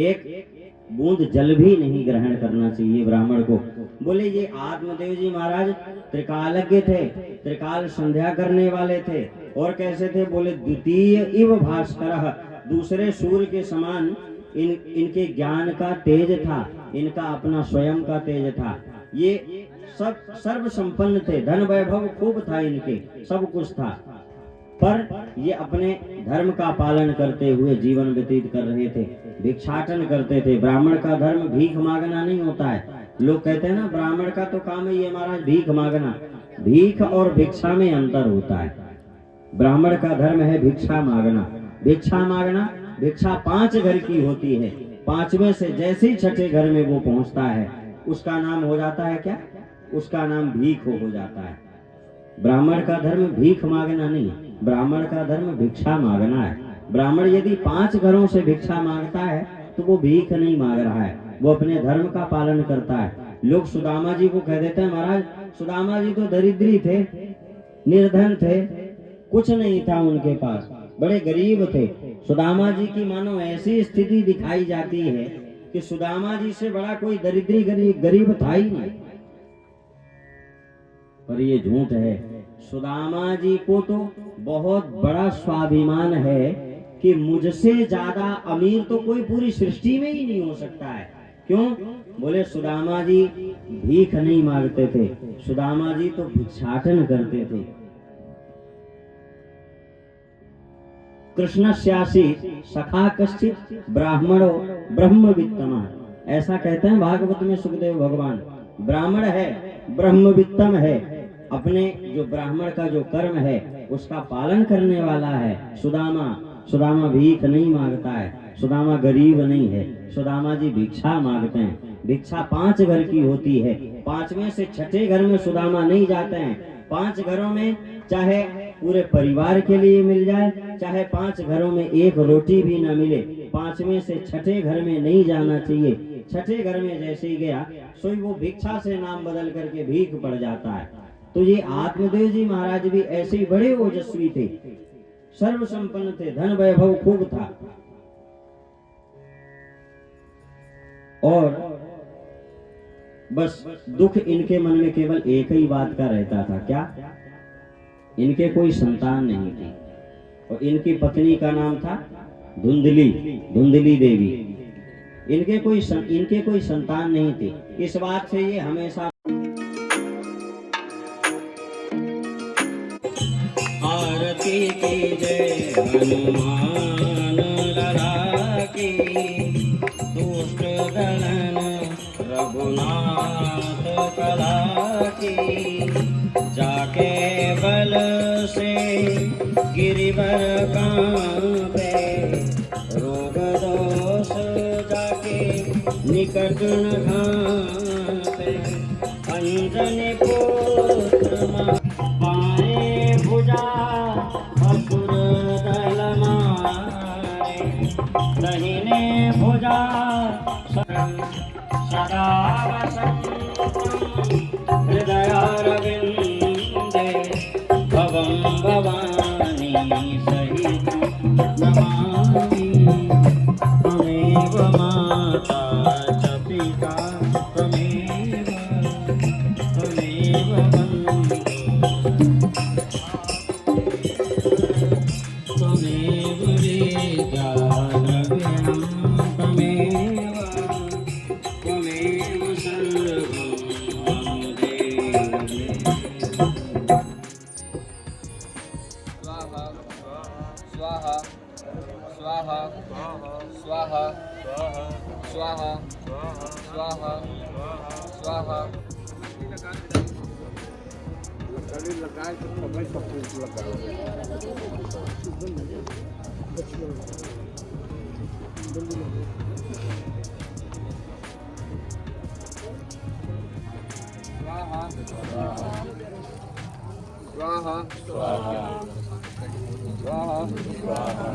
1 बूंद जल भी नहीं ग्रहण करना चाहिए ब्राह्मण को। बोले ये आत्मदेव जी महाराज त्रिकालज्ञ थे, त्रिकाल संध्या करने वाले थे। और कैसे थे? बोले द्वितीय इव भास्कर, दूसरे सूर्य के समान इनके ज्ञान का तेज था, इनका अपना स्वयं का तेज था। ये सब सर्व संपन्न थे, धन वैभव खूब था इनके, सब कुछ था, पर ये अपने धर्म का पालन करते हुए जीवन व्यतीत कर रहे थे, भिक्षाटन करते थे। ब्राह्मण का धर्म भीख मांगना नहीं होता है। लोग कहते हैं ना ब्राह्मण का तो काम ही है महाराज भीख मांगना। भीख और भिक्षा में अंतर होता है। ब्राह्मण का धर्म है भिक्षा मांगना। भिक्षा मांगना, भिक्षा 5 घर की होती है, 5वें से जैसे ही 6ठे घर में वो पहुंचता है उसका नाम हो जाता है क्या? उसका नाम भीख हो जाता है। ब्राह्मण का धर्म भीख मांगना नहीं, ब्राह्मण का धर्म भिक्षा मांगना है। ब्राह्मण यदि 5 घरों से भिक्षा मांगता है तो वो भीख नहीं मांग रहा है, वो अपने धर्म का पालन करता है। लोग सुदामा जी को कह देते हैं महाराज सुदामा जी तो दरिद्री थे, निर्धन थे, कुछ नहीं था उनके पास, बड़े गरीब थे। सुदामा जी की मानो ऐसी स्थिति दिखाई जाती है कि सुदामा जी से बड़ा कोई दरिद्री गरीब था ही नहीं, पर ये झूठ है। सुदामा जी को तो बहुत बड़ा स्वाभिमान है कि मुझसे ज्यादा अमीर तो कोई पूरी सृष्टि में ही नहीं हो सकता है। क्यों? बोले सुदामा जी भीख नहीं मांगते थे, सुदामा जी तो भिक्षाटन करते थे। कृष्णस्यासि सखा कश्चित् ब्राह्मणो ब्रह्मवित्तम, ऐसा कहते हैं भागवत में सुखदेव भगवान। ब्राह्मण है, ब्रह्मवित्तम है, अपने जो ब्राह्मण का जो कर्म है उसका पालन करने वाला है सुदामा। सुदामा भीख नहीं मांगता है, सुदामा गरीब नहीं है, सुदामा जी भिक्षा मांगते हैं। भिक्षा 5 घर की होती है, 5वें से 6ठे घर में सुदामा नहीं जाते हैं। 5 घरों में चाहे पूरे परिवार के लिए मिल जाए, चाहे 5 घरों में 1 रोटी भी न मिले, 5वें से 6ठे घर में नहीं जाना चाहिए। 6ठे घर में जैसे ही गया सोई वो भिक्षा से नाम बदल करके भीख पड़ जाता है। तो ये आत्मदेव जी महाराज भी ऐसे ही बड़े ओजस्वी थे, सर्व संपन्न थे, धन वैभव खूब था। और बस दुख इनके मन में केवल एक ही बात का रहता था, क्या? इनके कोई संतान नहीं थी और इनकी पत्नी का नाम था धुंधली देवी। इनके कोई संतान नहीं थी। इस बात से ये हमेशा आरती की जय हनुमान लला की, दुष्ट दलन रघुनाथ कला की, जाके बल से गिरिवर कांपे, रोग दोष जाके निकट न घापे, अंजनी पुत्र बाएं भुजा असुर दल मारे, दाहिने भुजा सदा वसंतम नमामि त्वमेव माता च पिता त्वमेव बन्धु त्वमेव वेदा द्रव्यं त्वमेव सर्वं मम देव स्वाहा स्वाहा स्वाहा स्वाहा स्वाहा स्वाहा लगाए तो समय सब कुछ स्वाहा स्वाहा स्वाहा स्वाहा स्वाहा स्वाहा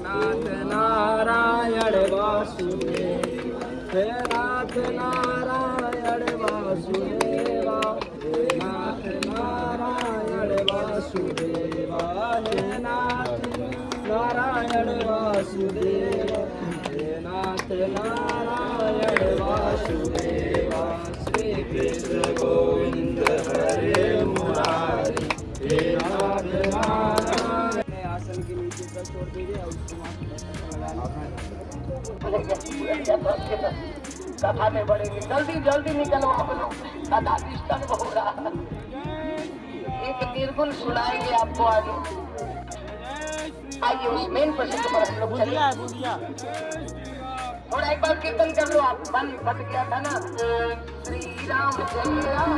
नाथ नारायण वासुदेव हे नाथ नारायण वासुदेवा हे नाथ नारायण वासुदेवा हे नाथ नारायण वासुदेवा हे नाथ नारायण वासुदेवा श्री कृष्ण गोविंद हरे मुरारी हे नाथ नारायण। आसन के नीचे पर छोड़ दीजिए और कथा में बढ़ेगी। जल्दी जल्दी निकलो आप लोग, कथा डिस्टर्ब हो रहा है। एक निर्गुण सुनाएंगे आपको आगे। आइए उस मेन प्रसंग पर हम लोग चले। थोड़ा एक बार कीर्तन कर लो आप। मन फट गया था ना। श्री राम जय राम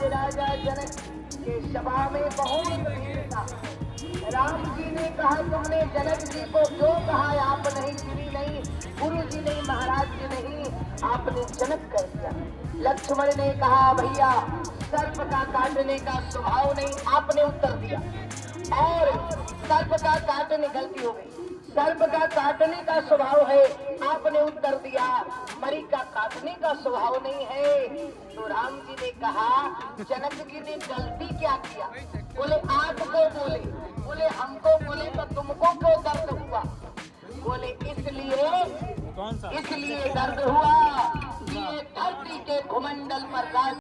राजा जनक के सभा में बहुत भीड़ था। राम जी ने कहा तुमने जनक जी को जो कहा आप नहीं, श्री नहीं, गुरु जी नहीं, महाराज जी नहीं, आपने जनक कर दिया। लक्ष्मण ने कहा भैया सर्प का काटने का स्वभाव नहीं, आपने उत्तर दिया। और सर्प का काटने गलती हो गई, सर्प का काटने का स्वभाव है, आपने उत्तर दिया। मरी का काटने का स्वभाव नहीं है। तो राम जी ने कहा जनक जी ने गलती क्या किया? बोले आपको बोले, बोले हमको बोले तो तुमको क्यों दर्द हुआ? बोले इसलिए दर्द हुआ कि ये धरती के भूमंडल पर राज